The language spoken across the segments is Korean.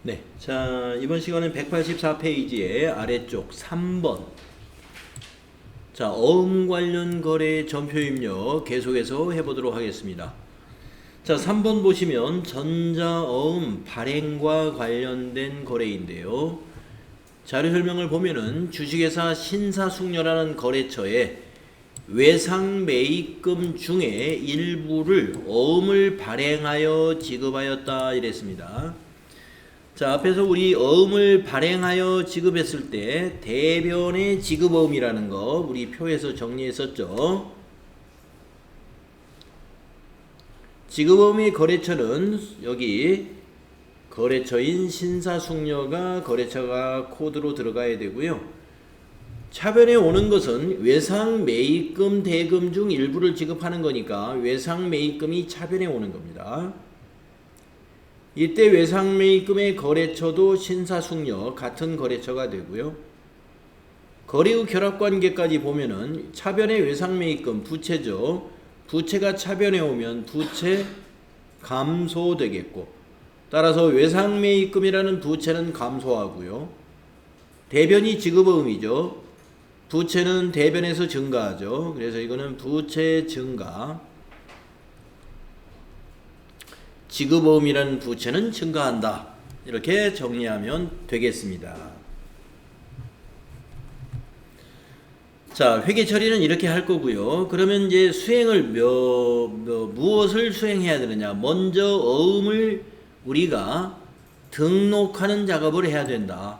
네. 자, 이번 시간은 184페이지의 아래쪽 3번. 자, 어음 관련 거래 전표 입력 계속해서 해보도록 하겠습니다. 자, 3번 보시면 전자어음 발행과 관련된 거래인데요. 자료 설명을 보면은 주식회사 신사숙녀라는 거래처에 외상매입금 중에 일부를 어음을 발행하여 지급하였다 이랬습니다. 자, 앞에서 우리 어음을 발행하여 지급했을 때 대변의 지급어음이라는 거 우리 표에서 정리했었죠. 지급어음의 거래처는 여기 거래처인 신사숙녀가 거래처가 코드로 들어가야 되고요. 차변에 오는 것은 외상매입금 대금 중 일부를 지급하는 거니까 외상매입금이 차변에 오는 겁니다. 이때 외상매입금의 거래처도 신사숙녀 같은 거래처가 되고요. 거래후 결합관계까지 보면은 차변의 외상매입금 부채죠. 부채가 차변에 오면 부채 감소되겠고, 따라서 외상매입금이라는 부채는 감소하고요. 대변이 지급어음이죠. 부채는 대변에서 증가하죠. 그래서 이거는 부채 증가. 지급어음이라는 부채는 증가한다. 이렇게 정리하면 되겠습니다. 자, 회계 처리는 이렇게 할 거고요. 그러면 이제 수행을 무엇을 수행해야 되느냐? 먼저 어음을 우리가 등록하는 작업을 해야 된다.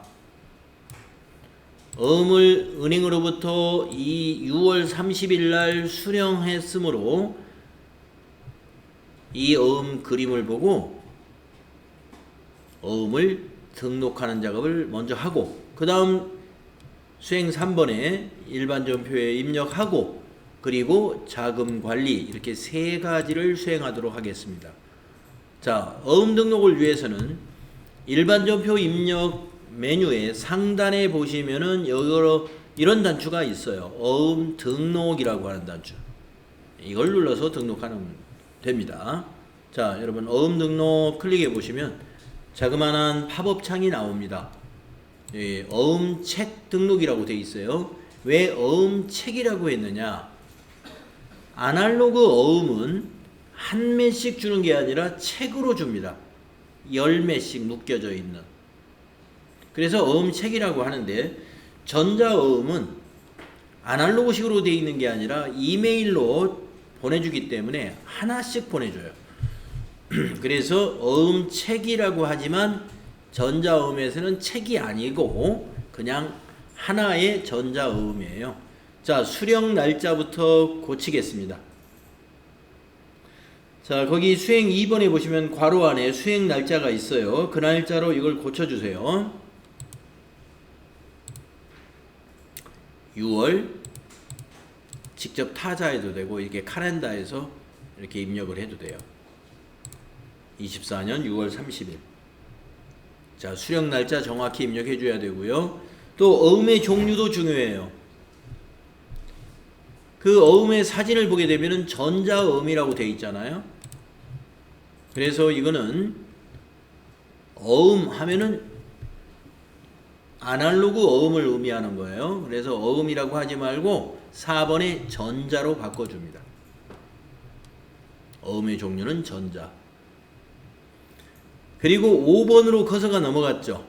어음을 은행으로부터 이 6월 30일 날 수령했으므로 이 어음 그림을 보고 어음을 등록하는 작업을 먼저 하고, 그 다음 수행 3번에 일반전표에 입력하고, 그리고 자금관리, 이렇게 세 가지를 수행하도록 하겠습니다. 자, 어음 등록을 위해서는 일반전표 입력 메뉴의 상단에 보시면은 여러 이런 단추가 있어요. 어음 등록이라고 하는 단추. 이걸 눌러서 등록하는 됩니다. 자, 여러분 어음 등록 클릭해 보시면 자그마한 팝업 창이 나옵니다. 예, 어음 책 등록이라고 되어 있어요. 왜 어음 책이라고 했느냐? 아날로그 어음은 한 매씩 주는 게 아니라 책으로 줍니다. 10매씩 묶여져 있는. 그래서 어음책이라고 하는데, 전자어음은 아날로그식으로 되어 있는 게 아니라 이메일로 보내주기 때문에 하나씩 보내줘요. 그래서 어음책이라고 하지만 전자어음에서는 책이 아니고 그냥 하나의 전자어음이에요. 자, 수령 날짜부터 고치겠습니다. 자, 거기 수행 2번에 보시면 괄호 안에 수행 날짜가 있어요. 그 날짜로 이걸 고쳐주세요. 6월, 직접 타자해도 되고 이렇게 카렌다에서 이렇게 입력을 해도 돼요. 24년 6월 30일. 자, 수령 날짜 정확히 입력해 줘야 되고요. 또 어음의 종류도 중요해요. 그 어음의 사진을 보게 되면은 전자어음이라고 되어 있잖아요. 그래서 이거는 어음 하면은 아날로그 어음을 의미하는 거예요. 그래서 어음이라고 하지 말고 4번에 전자로 바꿔줍니다. 어음의 종류는 전자. 그리고 5번으로 커서가 넘어갔죠.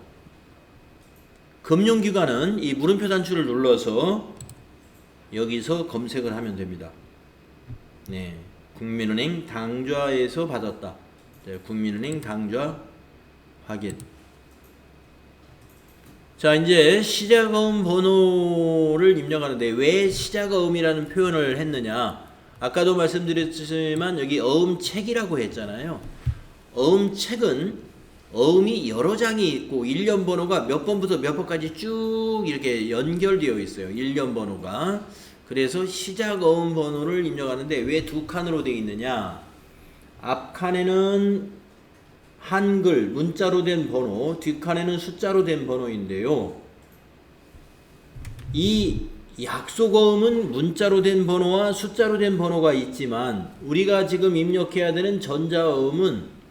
금융기관은 이 물음표 단추를 눌러서 여기서 검색을 하면 됩니다. 네, 국민은행 당좌에서 받았다. 네, 국민은행 당좌 확인. 자, 이제 시작어음 번호를 입력하는데 왜 시작어음이라는 표현을 했느냐? 아까도 말씀드렸지만 여기 어음책이라고 했잖아요. 어음책은 어음이 여러 장이 있고 일련 번호가 몇 번부터 몇 번까지 쭉 이렇게 연결되어 있어요. 일련 번호가. 그래서 시작어음 번호를 입력하는데 왜 두 칸으로 되어 있느냐? 앞칸에는 한글, 문자로 된 번호, 뒷칸에는 숫자로 된 번호인데요. 이 약속어음은 문자로 된 번호와 숫자로 된 번호가 있지만 우리가 지금 입력해야 되는 전자어음은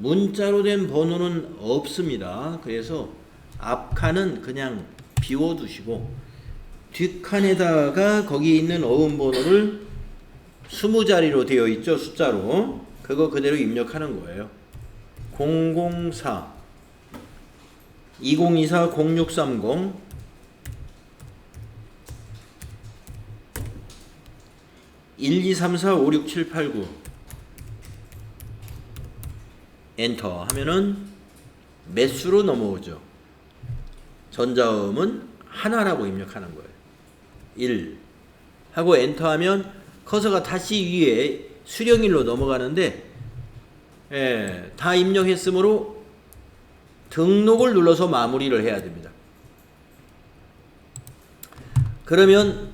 문자로 된 번호는 없습니다. 그래서 앞칸은 그냥 비워두시고 뒷칸에다가 거기 있는 어음 번호를 20자리로 되어 있죠. 숫자로. 그거 그대로 입력하는 거예요. 004 2024 0630 1234 56789 엔터 하면은 매수로 넘어오죠. 전자음은 하나라고 입력하는 거예요. 1 하고 엔터 하면 커서가 다시 위에 수령일로 넘어가는데 다 입력했으므로 등록을 눌러서 마무리를 해야 됩니다. 그러면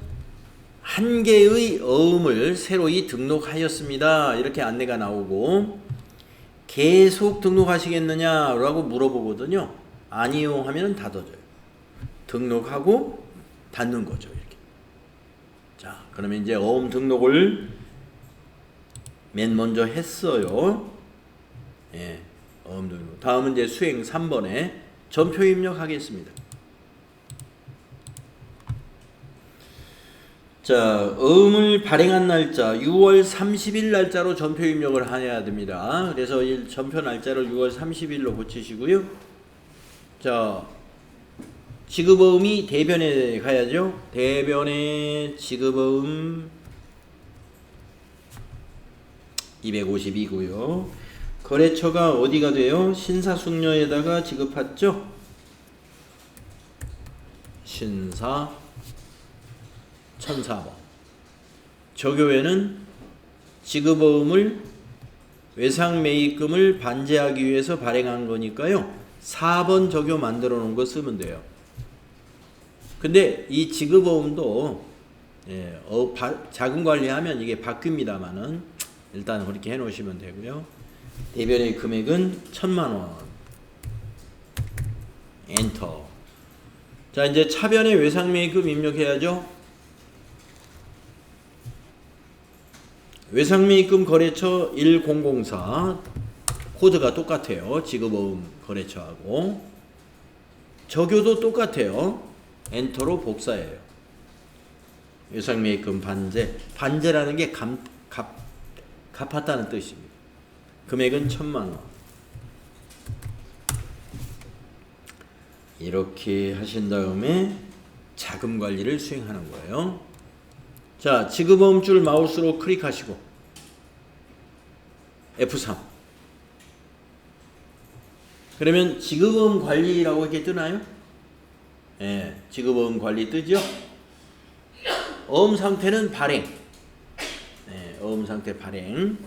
한 개의 어음을 새로이 등록하였습니다. 이렇게 안내가 나오고 계속 등록하시겠느냐라고 물어보거든요. 아니요 하면 닫아줘요. 등록하고 닫는 거죠. 이렇게. 자, 그러면 이제 어음 등록을 맨 먼저 했어요. 예, 어음 등록. 다음은 이제 수행 3번에 전표 입력하겠습니다. 자, 어음을 발행한 날짜 6월 30일 날짜로 전표 입력을 해야 됩니다. 그래서 이 전표 날짜를 6월 30일로 고치시고요. 자, 지급어음이 대변에 가야죠. 대변에 지급어음 252고요. 거래처가 어디가 돼요? 신사숙녀에다가 지급했죠. 신사 1004번. 저교회는 지급어음을 외상매입금을 반제하기 위해서 발행한 거니까요. 4번 저교 만들어 놓은 거 쓰면 돼요. 근데 이 지급어음도 자금 관리하면 이게 바뀝니다만은 일단 그렇게 해 놓으시면 되고요. 대변의 금액은 1000만원. 엔터. 자, 이제 차변의 외상매입금 입력해야죠. 외상매입금 거래처 1004 코드가 똑같아요. 지급어음 거래처하고 저교도 똑같아요. 엔터로 복사해요. 외상매입금 반제. 반제라는 게 갚았다는 뜻입니다. 금액은 1000만원. 이렇게 하신 다음에 자금 관리를 수행하는 거예요. 자, 지급어음 줄 마우스로 클릭하시고 F3. 그러면 지급어음 관리라고 이렇게 뜨나요? 예, 지급어음 관리 뜨죠? 어음 상태는 발행. 예, 어음 상태 발행.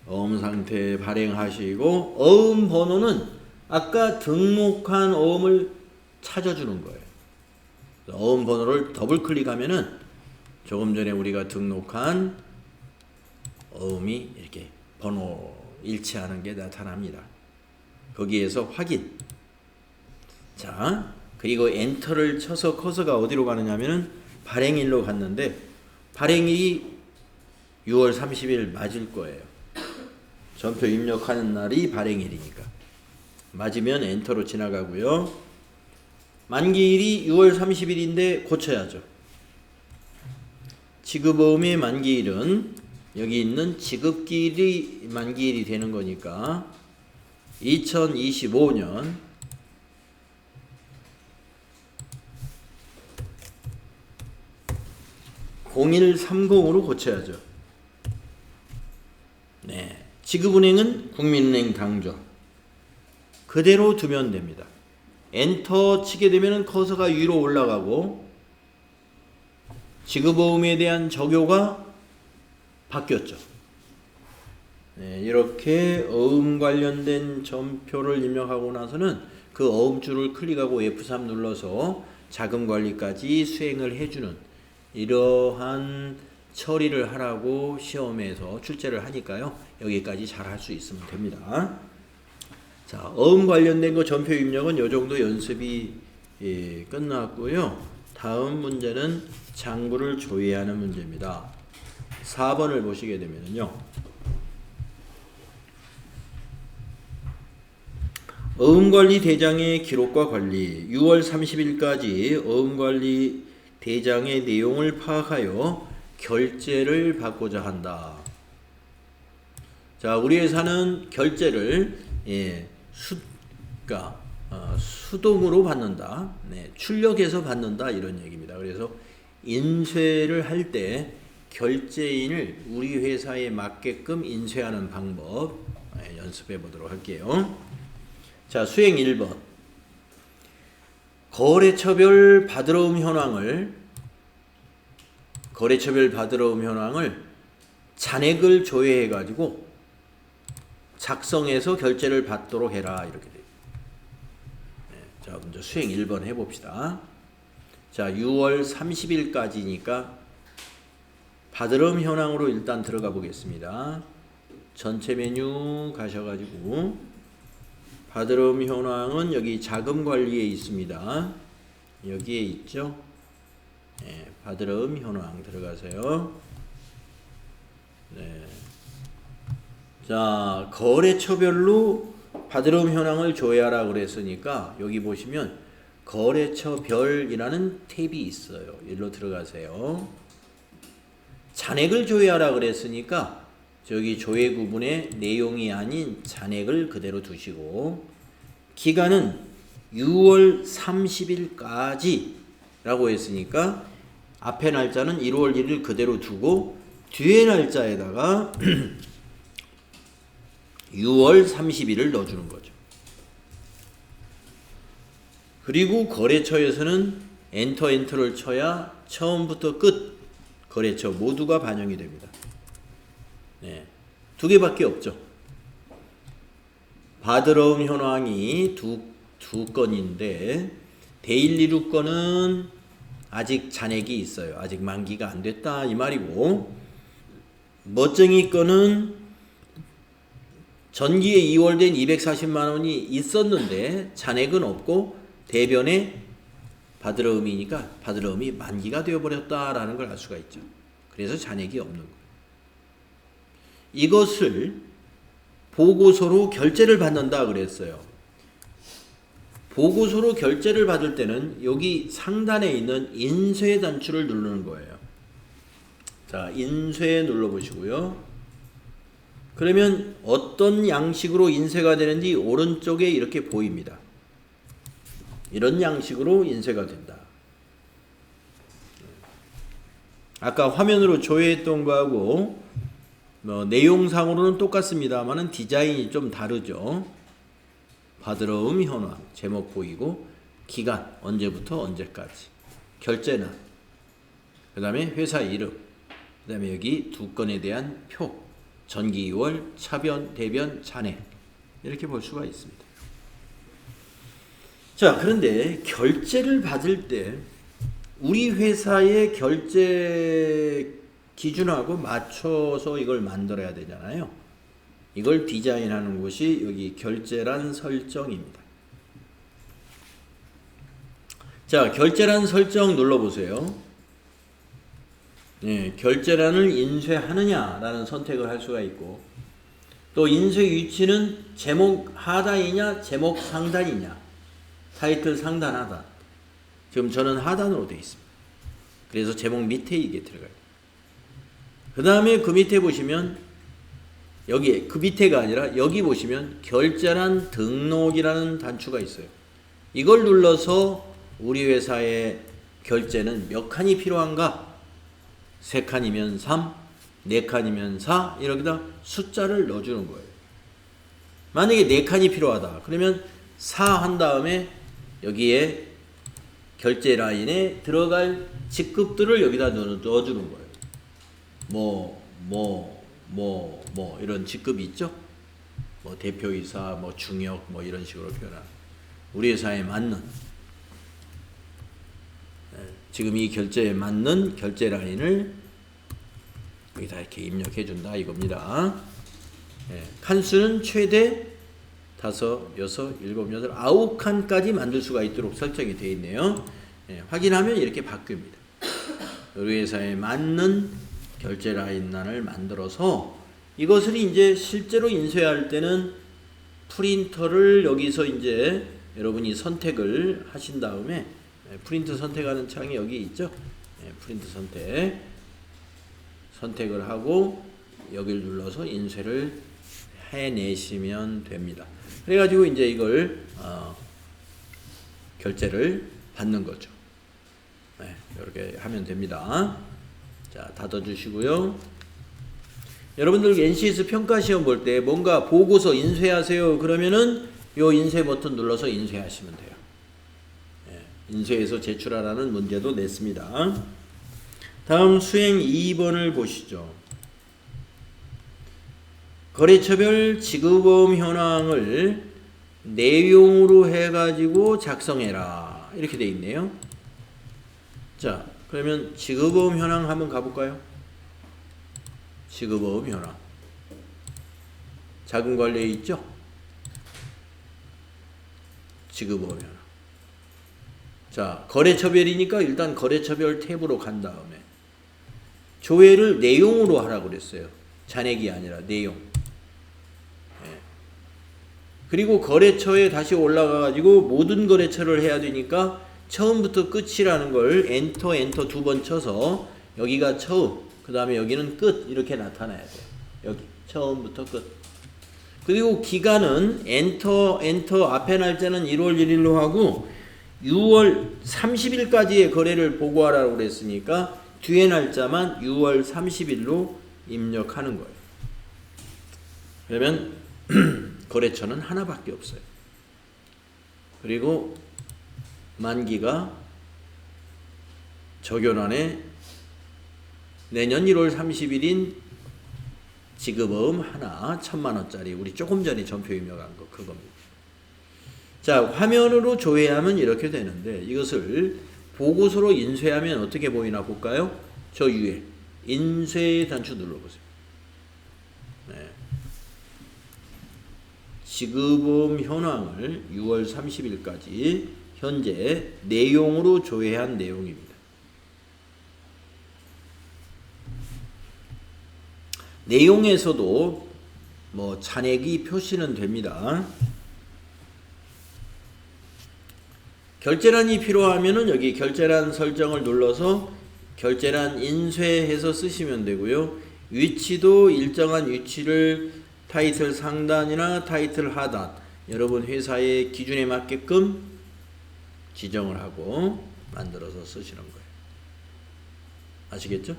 어음 상태 발행하시고 어음 번호는 아까 등록한 어음을 찾아주는 거예요. 어음 번호를 더블 클릭하면은 조금 전에 우리가 등록한 어음이 이렇게 번호 일치하는 게 나타납니다. 거기에서 확인. 자, 그리고 엔터를 쳐서 커서가 어디로 가느냐면은 발행일로 갔는데 발행일이 6월 30일 맞을 거예요. 전표 입력하는 날이 발행일이니까. 맞으면 엔터로 지나가고요. 만기일이 6월 30일인데 고쳐야죠. 지급어음의 만기일은 여기 있는 지급기일이 만기일이 되는 거니까 2025년 0130으로 고쳐야죠. 네, 지급은행은 국민은행 당좌 그대로 두면 됩니다. 엔터 치게 되면 커서가 위로 올라가고 지급어음에 대한 적용가 바뀌었죠. 네, 이렇게 어음 관련된 전표를 입력하고 나서는 그 어음줄을 클릭하고 F3 눌러서 자금 관리까지 수행을 해주는 이러한 처리를 하라고 시험에서 출제를 하니까요. 여기까지 잘 할 수 있으면 됩니다. 자, 어음 관련된 거 전표 입력은 이 정도 연습이 끝났고요. 다음 문제는 장부를 조회하는 문제입니다. 4번을 보시게 되면요. 어음관리 대장의 기록과 관리 6월 30일까지 어음관리 대장의 내용을 파악하여 결제를 받고자 한다. 자, 우리 회사는 결제를 수동으로 받는다. 네, 출력해서 받는다 이런 얘기입니다. 그래서 인쇄를 할 때 결제인을 우리 회사에 맞게끔 인쇄하는 방법 연습해 보도록 할게요. 자, 수행 1번. 거래처별 받으러움 현황을 잔액을 조회해 가지고 작성해서 결제를 받도록 해라 이렇게 돼요. 자, 먼저 수행 1번 해봅시다. 자, 6월 30일까지니까 받으러움 현황으로 일단 들어가 보겠습니다. 전체 메뉴 가셔가지고 받으러움 현황은 여기 자금 관리에 있습니다. 여기에 있죠. 네, 받으러움 현황 들어가세요. 네. 자, 거래처별로 받으러움 현황을 조회하라 그랬으니까 여기 보시면 거래처별이라는 탭이 있어요. 여기로 들어가세요. 잔액을 조회하라 그랬으니까 저기 조회 구분에 내용이 아닌 잔액을 그대로 두시고 기간은 6월 30일까지 라고 했으니까 앞에 날짜는 1월 1일 그대로 두고 뒤에 날짜에다가 6월 30일을 넣어주는 거죠. 그리고 거래처에서는 엔터를 쳐야 처음부터 끝 거래처 모두가 반영이 됩니다. 네, 두 개밖에 없죠. 받으러움 현황이 두 건인데 데일리루 건은 아직 잔액이 있어요. 아직 만기가 안 됐다 이 말이고 멋쟁이 건은 전기에 2월된 240만 원이 있었는데 잔액은 없고 대변에 받으러움이니까 받으러움이 만기가 되어버렸다라는 걸 알 수가 있죠. 그래서 잔액이 없는 거예요. 이것을 보고서로 결제를 받는다 그랬어요. 보고서로 결제를 받을 때는 여기 상단에 있는 인쇄 단추를 누르는 거예요. 자, 인쇄 눌러보시고요. 그러면 어떤 양식으로 인쇄가 되는지 오른쪽에 이렇게 보입니다. 이런 양식으로 인쇄가 된다. 아까 화면으로 조회했던 거하고 내용상으로는 똑같습니다만 디자인이 좀 다르죠. 받으러움 현황 제목 보이고 기간 언제부터 언제까지 결제나 그 다음에 회사 이름 그 다음에 여기 두 건에 대한 표 전기 2월 차변 대변 잔액 이렇게 볼 수가 있습니다. 자, 그런데 결제를 받을 때 우리 회사의 결제 기준하고 맞춰서 이걸 만들어야 되잖아요. 이걸 디자인하는 곳이 여기 결제란 설정입니다. 자, 결제란 설정 눌러보세요. 네, 결제란을 인쇄하느냐라는 선택을 할 수가 있고 또 인쇄 위치는 제목 하단이냐 제목 상단이냐 타이틀 상단 하단 지금 저는 하단으로 되어 있습니다. 그래서 제목 밑에 이게 들어가요. 그 다음에 그 밑에 보시면 여기 그 밑에가 아니라 여기 보시면 결제란 등록이라는 단추가 있어요. 이걸 눌러서 우리 회사의 결제는 몇 칸이 필요한가? 3칸이면 3, 4칸이면 4 이렇게다 숫자를 넣어주는 거예요. 만약에 4칸이 필요하다. 그러면 4 한 다음에 여기에 결제 라인에 들어갈 직급들을 여기다 넣어주는 거예요. 이런 직급이 있죠. 대표이사, 중역, 이런 식으로 표현하는 우리 회사에 맞는 지금 이 결제에 맞는 결제 라인을 여기다 이렇게 입력해 준다 이겁니다. 칸수는 최대 5, 6, 7, 8, 9칸까지 만들 수가 있도록 설정이 되어 있네요. 확인하면 이렇게 바뀝니다. 우리 회사에 맞는 결제 라인란을 만들어서 이것을 이제 실제로 인쇄할 때는 프린터를 여기서 이제 여러분이 선택을 하신 다음에 프린트 선택하는 창이 여기 있죠. 프린트 선택을 하고 여기를 눌러서 인쇄를 해내시면 됩니다. 그래가지고 이제 이걸 결제를 받는 거죠. 이렇게 하면 됩니다. 자, 닫아주시고요. 여러분들 NCS 평가시험 볼 때 뭔가 보고서 인쇄하세요 그러면은 요 인쇄 버튼 눌러서 인쇄하시면 돼요. 인쇄해서 제출하라는 문제도 냈습니다. 다음 수행 2번을 보시죠. 거래처별 지급보험 현황을 내용으로 해가지고 작성해라 이렇게 돼 있네요. 자, 그러면 지급보험 현황 한번 가볼까요? 지급보험 현황 자금관리에 있죠? 지급보험 현황. 자, 거래처별이니까 일단 거래처별 탭으로 간 다음에 조회를 내용으로 하라고 그랬어요. 잔액이 아니라 내용. 그리고 거래처에 다시 올라가가지고 모든 거래처를 해야 되니까 처음부터 끝이라는 걸 엔터 두 번 쳐서 여기가 처음, 그 다음에 여기는 끝 이렇게 나타나야 돼요. 여기 처음부터 끝. 그리고 기간은 엔터 앞에 날짜는 1월 1일로 하고 6월 30일까지의 거래를 보고하라고 그랬으니까 뒤에 날짜만 6월 30일로 입력하는 거예요. 그러면 거래처는 하나밖에 없어요. 그리고 만기가 적용안에 내년 1월 30일인 지급보험 하나 1,000만원짜리 우리 조금 전에 전표 입력한 거 그겁니다. 자, 화면으로 조회하면 이렇게 되는데 이것을 보고서로 인쇄하면 어떻게 보이나 볼까요? 저 위에 인쇄 단추 눌러보세요. 네. 지급보험 현황을 6월 30일까지 현재 내용으로 조회한 내용입니다. 내용에서도 뭐 잔액이 표시는 됩니다. 결제란이 필요하면은 여기 결제란 설정을 눌러서 결제란 인쇄해서 쓰시면 되고요. 위치도 일정한 위치를 타이틀 상단이나 타이틀 하단 여러분 회사의 기준에 맞게끔 지정을 하고 만들어서 쓰시는 거예요. 아시겠죠?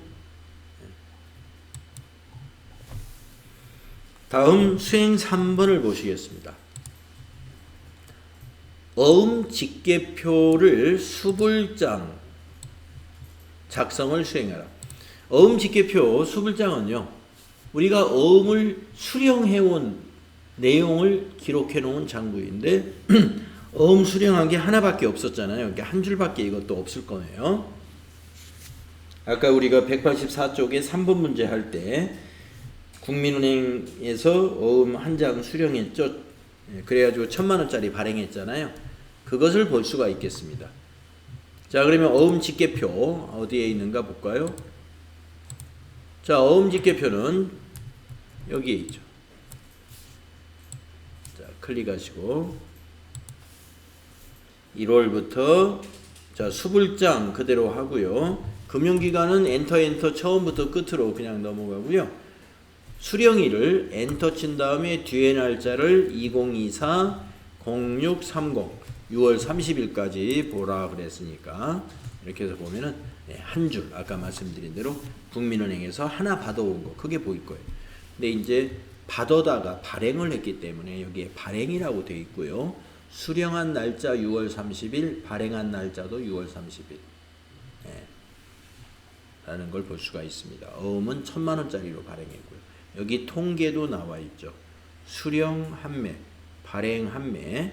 다음 수행 3번을 보시겠습니다. 어음 직계표를 수불장 작성을 수행하라. 어음 직계표 수불장은요. 우리가 어음을 수령해온 내용을 기록해 놓은 장부인데 어음 수령한 게 하나밖에 없었잖아요. 그러니까 한 줄밖에 이것도 없을 거예요. 아까 우리가 184쪽에 3번 문제 할 때 국민은행에서 어음 한 장 수령했죠. 그래가지고 1,000만원짜리 발행했잖아요. 그것을 볼 수가 있겠습니다. 자, 그러면 어음 직계표 어디에 있는가 볼까요? 자, 어음 직계표는 여기에 있죠. 자, 클릭하시고 1월부터 자, 수불장 그대로 하고요. 금융기관은 엔터 처음부터 끝으로 그냥 넘어가고요. 수령일을 엔터 친 다음에 뒤에 날짜를 2024-0630 6월 30일까지 보라 그랬으니까 이렇게 해서 보면은 한 줄 아까 말씀드린 대로 국민은행에서 하나 받아온 거 그게 보일 거예요. 근데 이제 받아다가 발행을 했기 때문에 여기에 발행이라고 되어 있고요. 수령한 날짜 6월 30일, 발행한 날짜도 6월 30일 라는 걸 볼 수가 있습니다. 어음은 1,000만원짜리로 발행했고요. 여기 통계도 나와 있죠. 수령 한매, 발행 한매,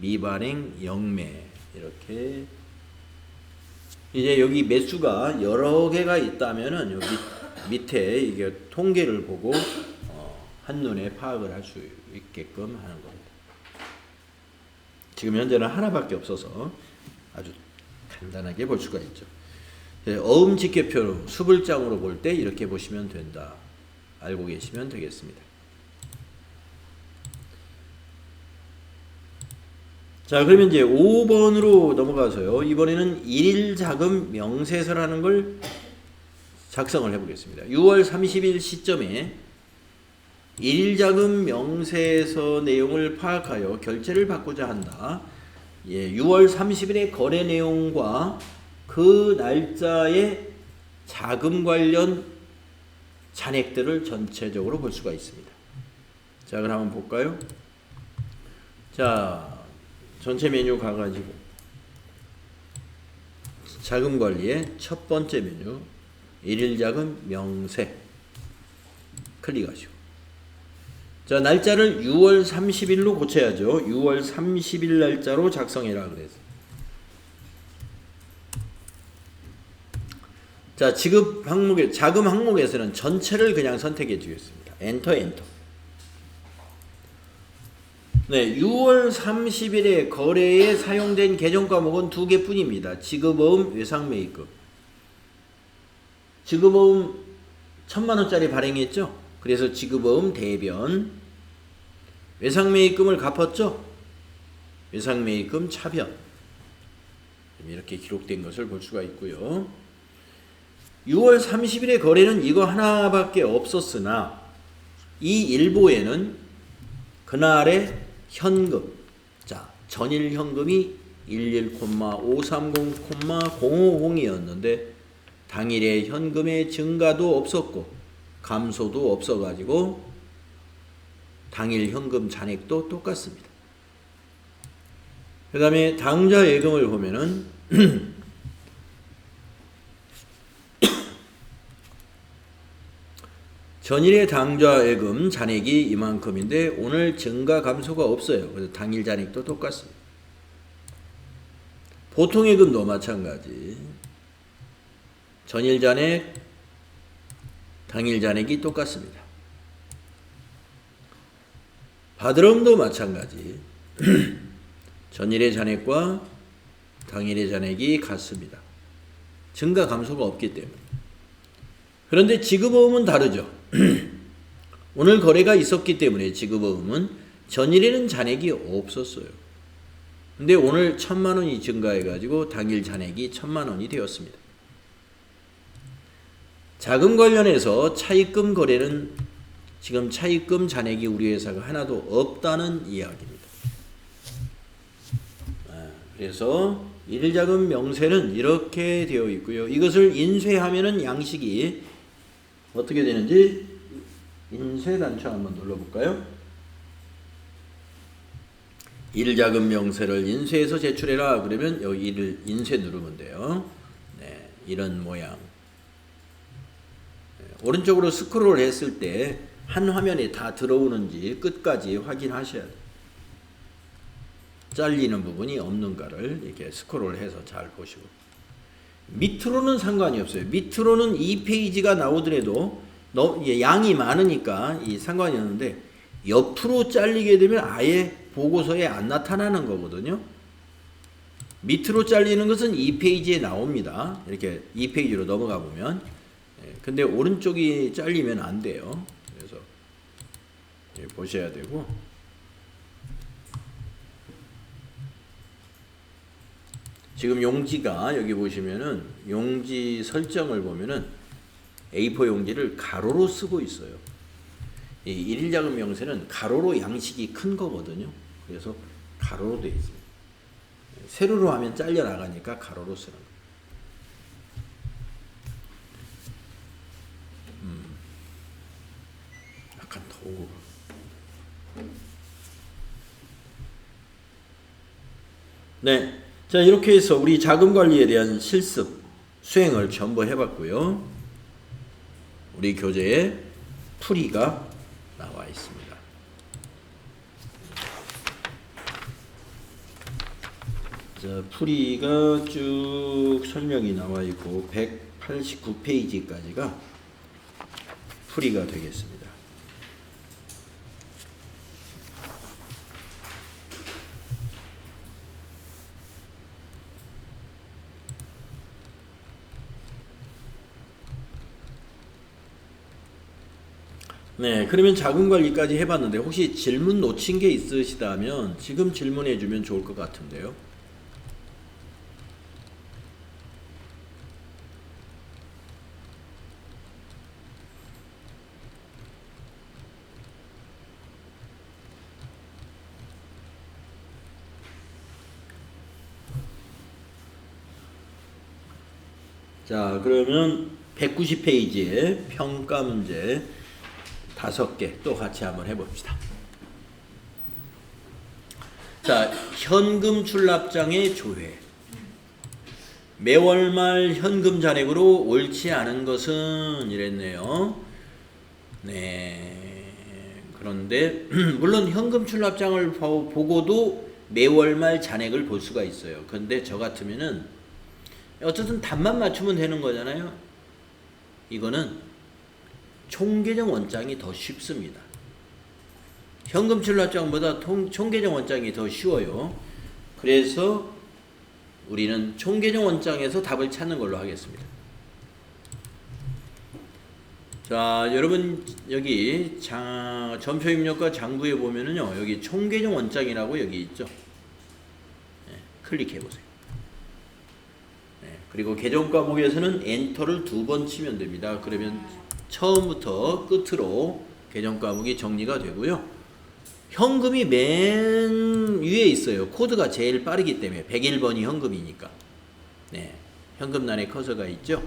미발행 0매 이렇게 이제 여기 매수가 여러 개가 있다면은 여기 밑에 이게 통계를 보고 한눈에 파악을 할 수 있게끔 하는 겁니다. 지금 현재는 하나밖에 없어서 아주 간단하게 볼 수가 있죠. 어음 직계표로 수불장으로 볼 때 이렇게 보시면 된다. 알고 계시면 되겠습니다. 자, 그러면 이제 5번으로 넘어가서요. 이번에는 일일자금 명세서라는 걸 작성을 해보겠습니다. 6월 30일 시점에 일일자금 명세서 내용을 파악하여 결제를 받고자 한다. 6월 30일의 거래 내용과 그 날짜의 자금 관련 잔액들을 전체적으로 볼 수가 있습니다. 자, 그럼 한번 볼까요? 자, 전체 메뉴 가가지고 자금관리의 첫 번째 메뉴 일일자금 명세 클릭하시고, 자, 날짜를 6월 30일로 고쳐야죠. 6월 30일 날짜로 작성해라 그래서. 자, 지급 항목에 자금 항목에서는 전체를 그냥 선택해 주겠습니다. 엔터 엔터. 네, 6월 30일에 거래에 사용된 계정 과목은 2개뿐입니다. 지급어음, 외상매입금. 지급어음 1000만원짜리 발행했죠? 그래서 지급어음 대변. 외상매입금을 갚았죠? 외상매입금 차변. 이렇게 기록된 것을 볼 수가 있고요. 6월 30일의 거래는 이거 하나밖에 없었으나 이 일보에는 그날의 현금, 자, 전일 현금이 11,530,050이었는데 당일에 현금의 증가도 없었고 감소도 없어가지고 당일 현금 잔액도 똑같습니다. 그 다음에 당좌 예금을 보면은 전일의 당좌 예금 잔액이 이만큼인데 오늘 증가 감소가 없어요. 그래서 당일 잔액도 똑같습니다. 보통 예금도 마찬가지. 전일 잔액, 당일 잔액이 똑같습니다. 바드럼도 마찬가지. 전일의 잔액과 당일의 잔액이 같습니다. 증가 감소가 없기 때문에. 그런데 지급어음은 다르죠. 오늘 거래가 있었기 때문에 지급어음은 전일에는 잔액이 없었어요. 근데 오늘 1000만원이 증가해가지고 당일 잔액이 1000만원이 되었습니다. 자금 관련해서 차입금 거래는 지금 차입금 잔액이 우리 회사가 하나도 없다는 이야기입니다. 그래서 일일자금 명세는 이렇게 되어 있고요. 이것을 인쇄하면은 양식이 어떻게 되는지 인쇄 단추 한번 눌러볼까요? 일일자금 명세를 인쇄해서 제출해라. 그러면 여기를 인쇄 누르면 돼요. 네, 이런 모양. 오른쪽으로 스크롤 했을 때 한 화면에 다 들어오는지 끝까지 확인하셔야 돼요. 잘리는 부분이 없는가를 이렇게 스크롤해서 잘 보시고. 밑으로는 상관이 없어요. 밑으로는 2페이지가 나오더라도 양이 많으니까 상관이 없는데 옆으로 잘리게 되면 아예 보고서에 안 나타나는 거거든요. 밑으로 잘리는 것은 2페이지에 나옵니다. 이렇게 2페이지로 넘어가 보면. 근데 오른쪽이 잘리면 안 돼요. 그래서 보셔야 되고. 지금 용지가 여기 보시면은 용지 설정을 보면은 A4 용지를 가로로 쓰고 있어요. 이 일일자금 명세는 가로로 양식이 큰 거거든요. 그래서 가로로 되어 있습니다. 세로로 하면 잘려 나가니까 가로로 쓰는 거예요. 약간 더 네. 자, 이렇게 해서 우리 자금 관리에 대한 실습, 수행을 전부 해봤고요. 우리 교재에 풀이가 나와 있습니다. 자, 풀이가 쭉 설명이 나와 있고 189페이지까지가 풀이가 되겠습니다. 네, 그러면 자금 관리까지 해봤는데 혹시 질문 놓친 게 있으시다면 지금 질문해 주면 좋을 것 같은데요. 자, 그러면 190페이지에 평가 문제 5개 또 같이 한번 해봅시다. 자, 현금 출납장의 조회. 매월 말 현금 잔액으로 옳지 않은 것은 이랬네요. 네. 그런데 물론 현금 출납장을 보고도 매월 말 잔액을 볼 수가 있어요. 그런데 저 같으면은 어쨌든 답만 맞추면 되는 거잖아요. 이거는 총계정 원장이 더 쉽습니다. 현금 출납장보다 총계정 원장이 더 쉬워요. 그래서 우리는 총계정 원장에서 답을 찾는 걸로 하겠습니다. 자, 여러분 여기 점표 입력과 장부에 보면은요, 여기 총계정 원장이라고 여기 있죠. 네, 클릭해 보세요. 그리고 계정 과목에서는 엔터를 2번 치면 됩니다. 그러면 처음부터 끝으로 계정 과목이 정리가 되고요. 현금이 맨 위에 있어요. 코드가 제일 빠르기 때문에 101번이 현금이니까. 네, 현금란에 커서가 있죠.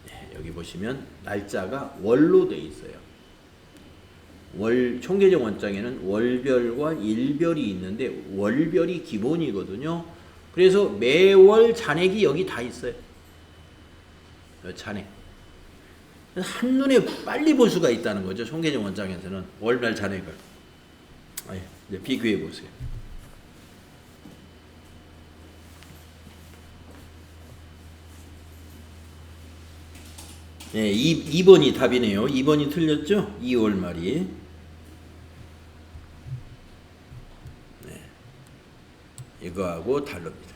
네, 여기 보시면 날짜가 월로 되어 있어요. 총계정 원장에는 월별과 일별이 있는데 월별이 기본이거든요. 그래서 매월 잔액이 여기 다 있어요. 잔액. 한눈에 빨리 볼 수가 있다는 거죠. 총계정 원장에서는 월별 잔액을. 이제 비교해 보세요. 네, 2번이 답이네요. 2번이 틀렸죠? 2월 말이. 이거하고 다릅니다.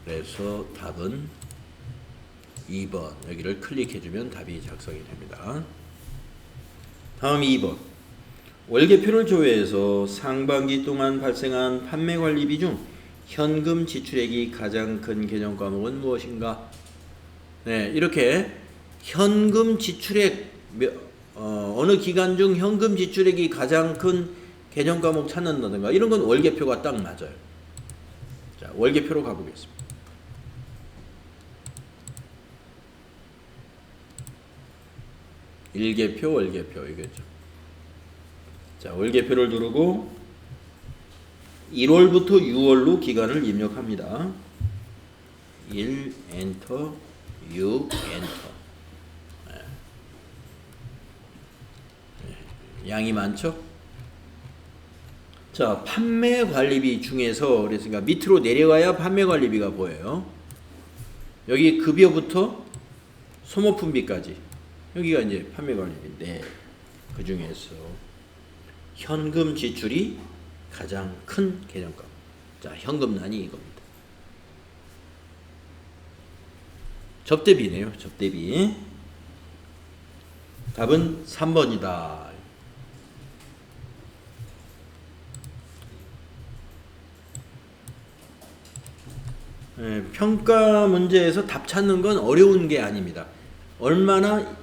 그래서 답은 2번. 여기를 클릭해주면 답이 작성이 됩니다. 다음 2번. 월계표를 조회해서 상반기 동안 발생한 판매 관리비 중 현금 지출액이 가장 큰 계정 과목은 무엇인가? 네, 이렇게 현금 지출액 어느 기간 중 현금 지출액이 가장 큰 계정 과목 찾는다든가 이런 건 월계표가 딱 맞아요. 자, 월계표로 가보겠습니다. 일계표, 월계표 이거죠. 자, 월계표를 누르고 1월부터 6월로 기간을 입력합니다. 1 엔터, 6 엔터. 양이 많죠? 자, 판매 관리비 중에서 그랬으니까 밑으로 내려가야 판매 관리비가 보여요. 여기 급여부터 소모품비까지 여기가 이제 판매 관리비인데 그 중에서 현금 지출이 가장 큰 계정값. 자, 현금란이 이겁니다. 접대비네요. 접대비. 답은 3번이다. 평가 문제에서 답 찾는 건 어려운 게 아닙니다. 얼마나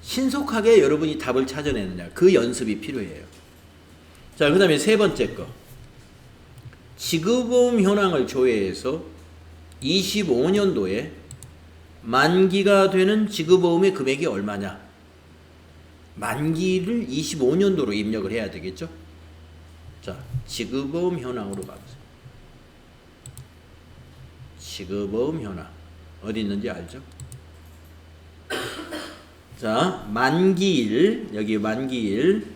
신속하게 여러분이 답을 찾아내느냐, 그 연습이 필요해요. 자, 그 다음에 세 번째 거. 지급보험 현황을 조회해서 25년도에 만기가 되는 지급보험의 금액이 얼마냐. 만기를 25년도로 입력을 해야 되겠죠. 자, 지급보험 현황으로 가보세요. 지급보험 현황 어디 있는지 알죠? 자, 만기일, 여기 만기일,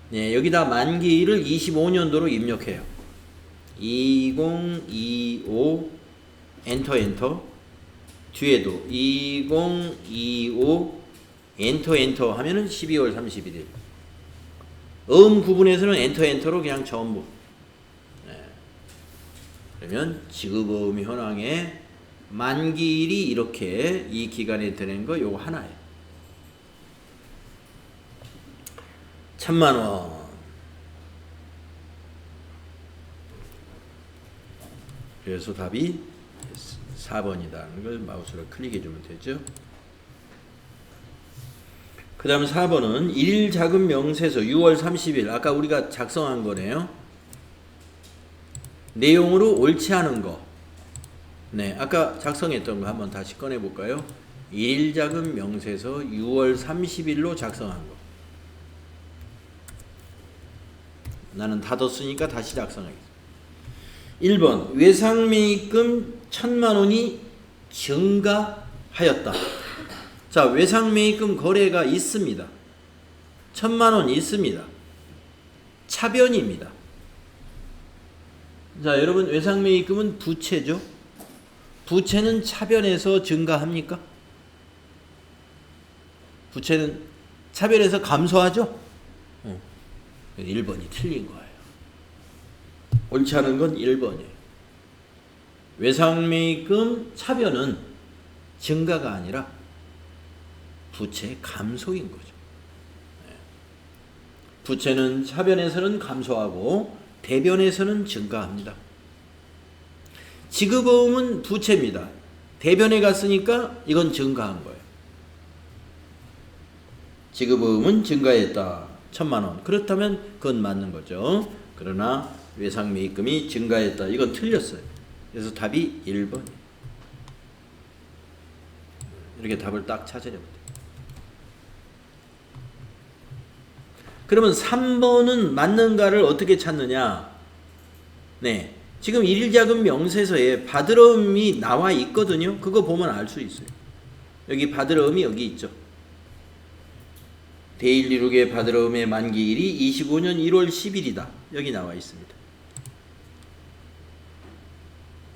네, 여기다 만기일을 25년도로 입력해요. 2025 엔터 엔터. 뒤에도 2025 엔터 엔터 하면은 12월 31일. 구분에서는 엔터 엔터로 그냥 전부. 네. 그러면 지급보험 현황에 만기일이 이렇게 이 기간에 드는 거 요거 하나예요. 천만원. 그래서 답이 4번이다는 걸 마우스로 클릭해 주면 되죠. 그 다음 4번은 일일 자금 명세서 6월 30일 아까 우리가 작성한 거네요. 내용으로 옳지 않은 거. 네, 아까 작성했던 거 한번 다시 꺼내 볼까요? 일일 자금 명세서 6월 30일로 작성한 거. 나는 닫았으니까 다시 작성하겠습니다. 1번 외상매입금 1000만원이 증가하였다. 자, 외상매입금 거래가 있습니다. 1000만원 있습니다. 차변입니다. 자, 여러분 외상매입금은 부채죠. 부채는 차변에서 증가합니까? 부채는 차변에서 감소하죠? 1번이 틀린 거예요. 옳지 않은 건 1번이에요. 외상매입금 차변은 증가가 아니라 부채 감소인 거죠. 부채는 차변에서는 감소하고 대변에서는 증가합니다. 지급어음은 부채입니다. 대변에 갔으니까 이건 증가한 거예요. 지급어음은 증가했다. 1000만원. 그렇다면 그건 맞는 거죠. 그러나 외상매입금이 증가했다. 이건 틀렸어요. 그래서 답이 1번. 이렇게 답을 딱 찾으려면 돼요. 그러면 3번은 맞는가를 어떻게 찾느냐? 네. 지금 일일자금 명세서에 받으러음이 나와 있거든요. 그거 보면 알 수 있어요. 여기 받으러음이 여기 있죠. 대일리룩의 받으러음의 만기일이 25년 1월 10일이다. 여기 나와 있습니다.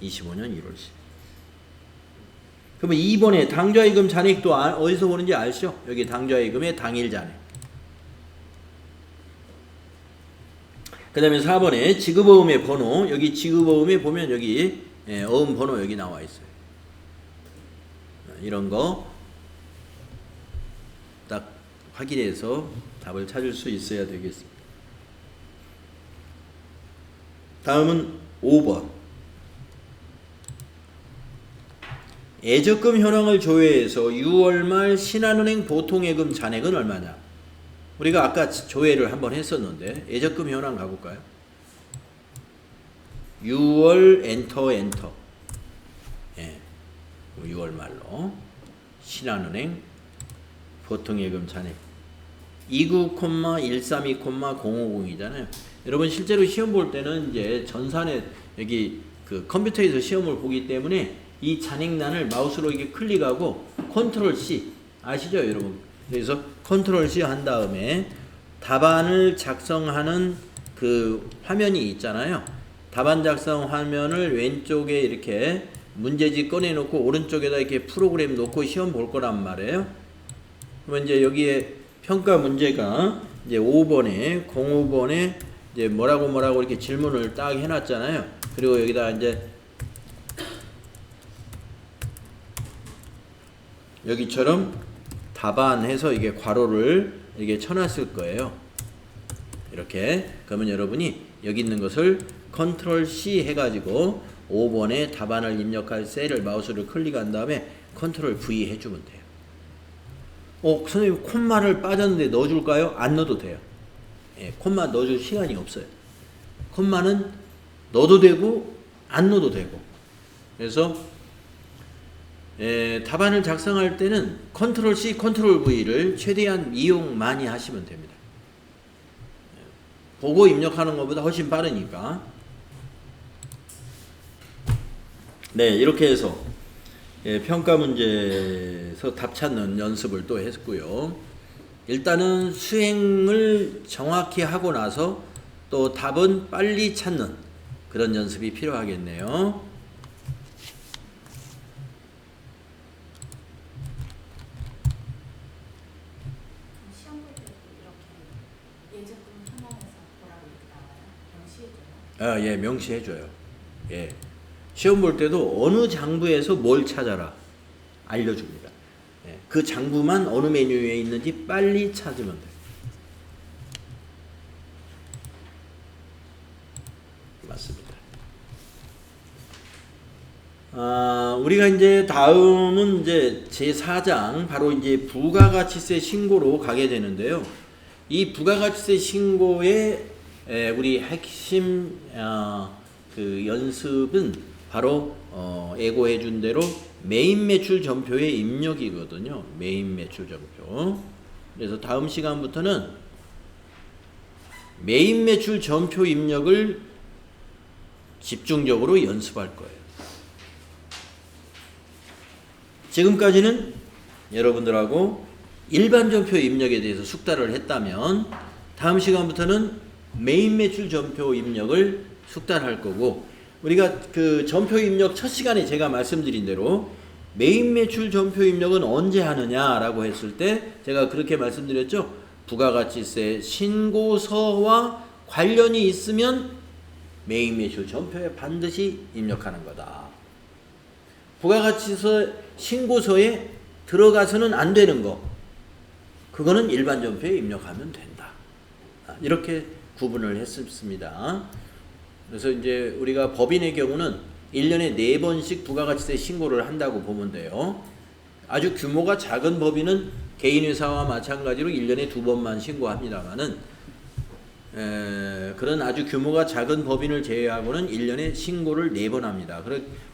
25년 1월 10일. 그러면 2번에 당좌이금 잔액도 어디서 보는지 아시죠? 여기 당좌이금의 당일 잔액. 그 다음에 4번에 지급어음의 번호. 여기 지급어음에 보면 여기 어음 번호 여기 나와 있어요. 이런 거 딱 확인해서 답을 찾을 수 있어야 되겠습니다. 다음은 5번. 예적금 현황을 조회해서 6월 말 신한은행 보통예금 잔액은 얼마냐? 우리가 아까 조회를 한번 했었는데 예적금 현황 가볼까요? 6월 엔터. 예, 6월 말로 신한은행 보통예금 잔액 29,132,050이잖아요. 여러분 실제로 시험 볼 때는 이제 전산에 여기 그 컴퓨터에서 시험을 보기 때문에 이 잔액란을 마우스로 이렇게 클릭하고 컨트롤 C 아시죠, 여러분? 그래서 컨트롤 C 한 다음에 답안을 작성하는 그 화면이 있잖아요. 답안 작성 화면을 왼쪽에 이렇게 문제지 꺼내놓고 오른쪽에다 이렇게 프로그램 놓고 시험 볼 거란 말이에요. 그러면 이제 여기에 평가 문제가 이제 5번에 05번에 이제 뭐라고 이렇게 질문을 딱 해놨잖아요. 그리고 여기다 이제 여기처럼 답안해서 이게 괄호를 이렇게 쳐놨을 거예요. 이렇게. 그러면 여러분이 여기 있는 것을 컨트롤 C 해가지고 5번에 답안을 입력할 셀을 마우스를 클릭한 다음에 컨트롤 V 해주면 돼요. 선생님 콤마를 빠졌는데 넣어줄까요? 안 넣어도 돼요. 예, 콤마 넣어줄 시간이 없어요. 콤마는 넣어도 되고 안 넣어도 되고. 그래서 답안을 작성할 때는 컨트롤 C, 컨트롤 V를 최대한 이용 많이 하시면 됩니다. 보고 입력하는 것보다 훨씬 빠르니까. 네, 이렇게 해서 평가 문제에서 답 찾는 연습을 또 했고요. 일단은 수행을 정확히 하고 나서 또 답은 빨리 찾는 그런 연습이 필요하겠네요. 예, 명시해줘요. 예. 시험 볼 때도 어느 장부에서 뭘 찾아라 알려줍니다. 예. 그 장부만 어느 메뉴에 있는지 빨리 찾으면 돼요. 맞습니다. 우리가 이제 다음은 이제 제4장 바로 이제 부가가치세 신고로 가게 되는데요. 이 부가가치세 신고의 우리 핵심 그 연습은 바로 예고해 준 대로 메인 매출 전표의 입력이거든요. 메인 매출 전표. 그래서 다음 시간부터는 메인 매출 전표 입력을 집중적으로 연습할 거예요. 지금까지는 여러분들하고 일반 전표 입력에 대해서 숙달을 했다면 다음 시간부터는 메인 매출 전표 입력을 숙달할 거고, 우리가 그 전표 입력 첫 시간에 제가 말씀드린 대로 메인 매출 전표 입력은 언제 하느냐라고 했을 때 제가 그렇게 말씀드렸죠. 부가가치세 신고서와 관련이 있으면 메인 매출 전표에 반드시 입력하는 거다. 부가가치세 신고서에 들어가서는 안 되는 거, 그거는 일반 전표에 입력하면 된다. 이렇게 구분을 했습니다. 그래서 이제 우리가 법인의 경우는 1년에 4번씩 부가가치세 신고를 한다고 보면 돼요. 아주 규모가 작은 법인은 개인회사와 마찬가지로 1년에 2번만 신고합니다만은 그런 아주 규모가 작은 법인을 제외하고는 1년에 신고를 4번 합니다.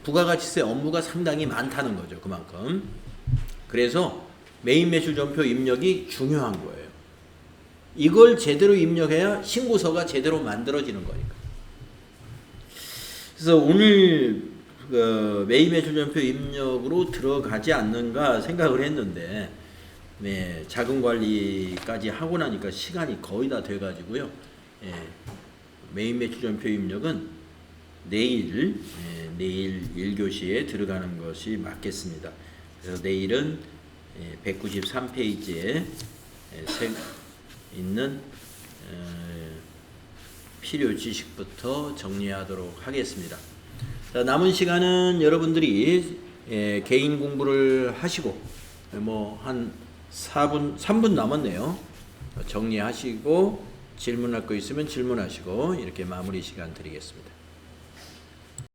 부가가치세 업무가 상당히 많다는 거죠. 그만큼. 그래서 메인 매출 전표 입력이 중요한 거예요. 이걸 제대로 입력해야 신고서가 제대로 만들어지는 거니까. 그래서 오늘 메인 매출 전표 입력으로 들어가지 않는가 생각을 했는데, 네, 자금 관리까지 하고 나니까 시간이 거의 다 돼가지고요. 메인 매출 전표 입력은 내일 1교시에 들어가는 것이 맞겠습니다. 그래서 내일은 193페이지에 있는 필요 지식부터 정리하도록 하겠습니다. 자, 남은 시간은 여러분들이 개인 공부를 하시고 한 3분 남았네요. 정리하시고 질문할 거 있으면 질문하시고 이렇게 마무리 시간 드리겠습니다.